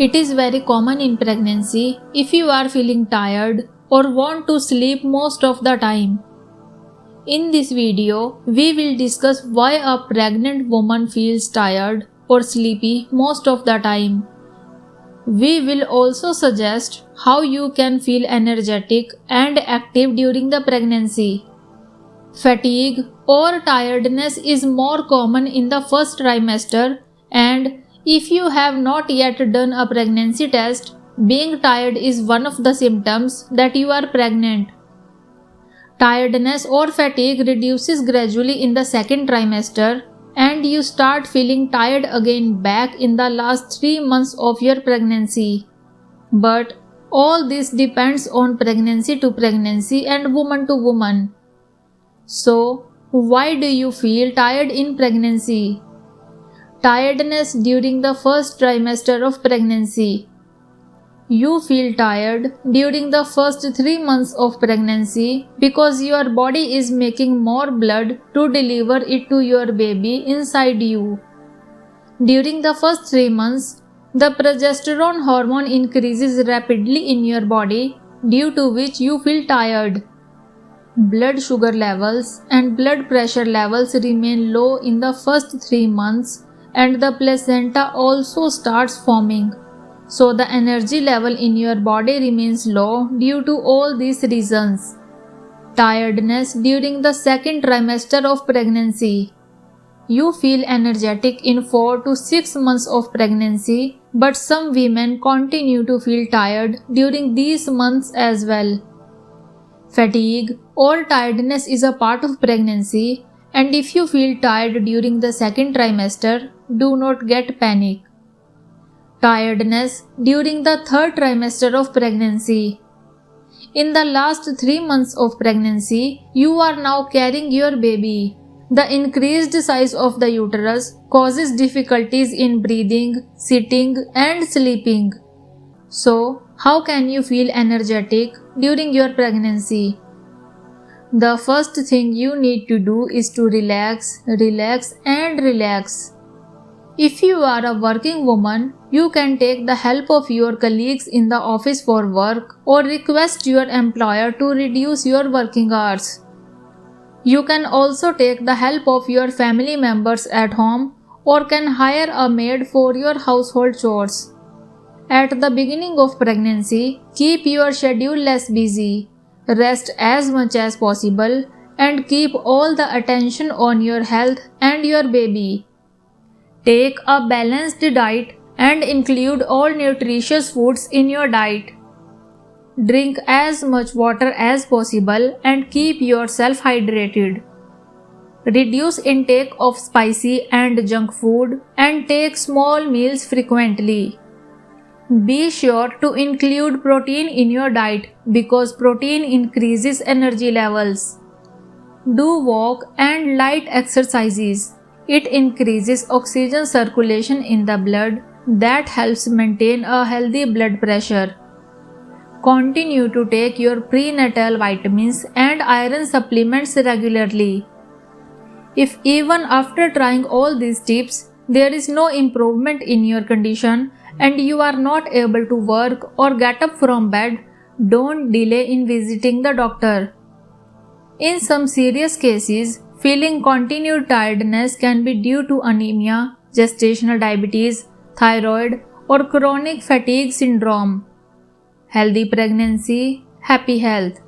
It is very common in pregnancy if you are feeling tired or want to sleep most of the time. In this video, we will discuss why a pregnant woman feels tired or sleepy most of the time. We will also suggest how you can feel energetic and active during the pregnancy. Fatigue or tiredness is more common in the first trimester, and if you have not yet done a pregnancy test, being tired is one of the symptoms that you are pregnant. Tiredness or fatigue reduces gradually in the second trimester, and you start feeling tired again back in the last 3 months of your pregnancy. But all this depends on pregnancy to pregnancy and woman to woman. So, why do you feel tired in pregnancy? Tiredness during the first trimester of pregnancy. You feel tired during the first 3 months of pregnancy because your body is making more blood to deliver it to your baby inside you. During the first 3 months, the progesterone hormone increases rapidly in your body, due to which you feel tired. Blood sugar levels and blood pressure levels remain low in the first 3 months, and the placenta also starts forming. So the energy level in your body remains low due to all these reasons. Tiredness during the second trimester of pregnancy. You feel energetic in 4 to 6 months of pregnancy, but some women continue to feel tired during these months as well. Fatigue or tiredness is a part of pregnancy, and if you feel tired during the second trimester, do not get panic. Tiredness during the third trimester of pregnancy. In the last 3 months of pregnancy, you are now carrying your baby. The increased size of the uterus causes difficulties in breathing, sitting, and sleeping. So, how can you feel energetic during your pregnancy? The first thing you need to do is to relax, and relax. If you are a working woman, you can take the help of your colleagues in the office for work or request your employer to reduce your working hours. You can also take the help of your family members at home or can hire a maid for your household chores. At the beginning of pregnancy, keep your schedule less busy, rest as much as possible, and keep all the attention on your health and your baby. Take a balanced diet and include all nutritious foods in your diet. Drink as much water as possible and keep yourself hydrated. Reduce intake of spicy and junk food and take small meals frequently. Be sure to include protein in your diet because protein increases energy levels. Do walk and light exercises. It increases oxygen circulation in the blood that helps maintain a healthy blood pressure. Continue to take your prenatal vitamins and iron supplements regularly. If even after trying all these tips, there is no improvement in your condition and you are not able to work or get up from bed, don't delay in visiting the doctor. In some serious cases, feeling continued tiredness can be due to anemia, gestational diabetes, thyroid, or chronic fatigue syndrome. Healthy pregnancy, happy health.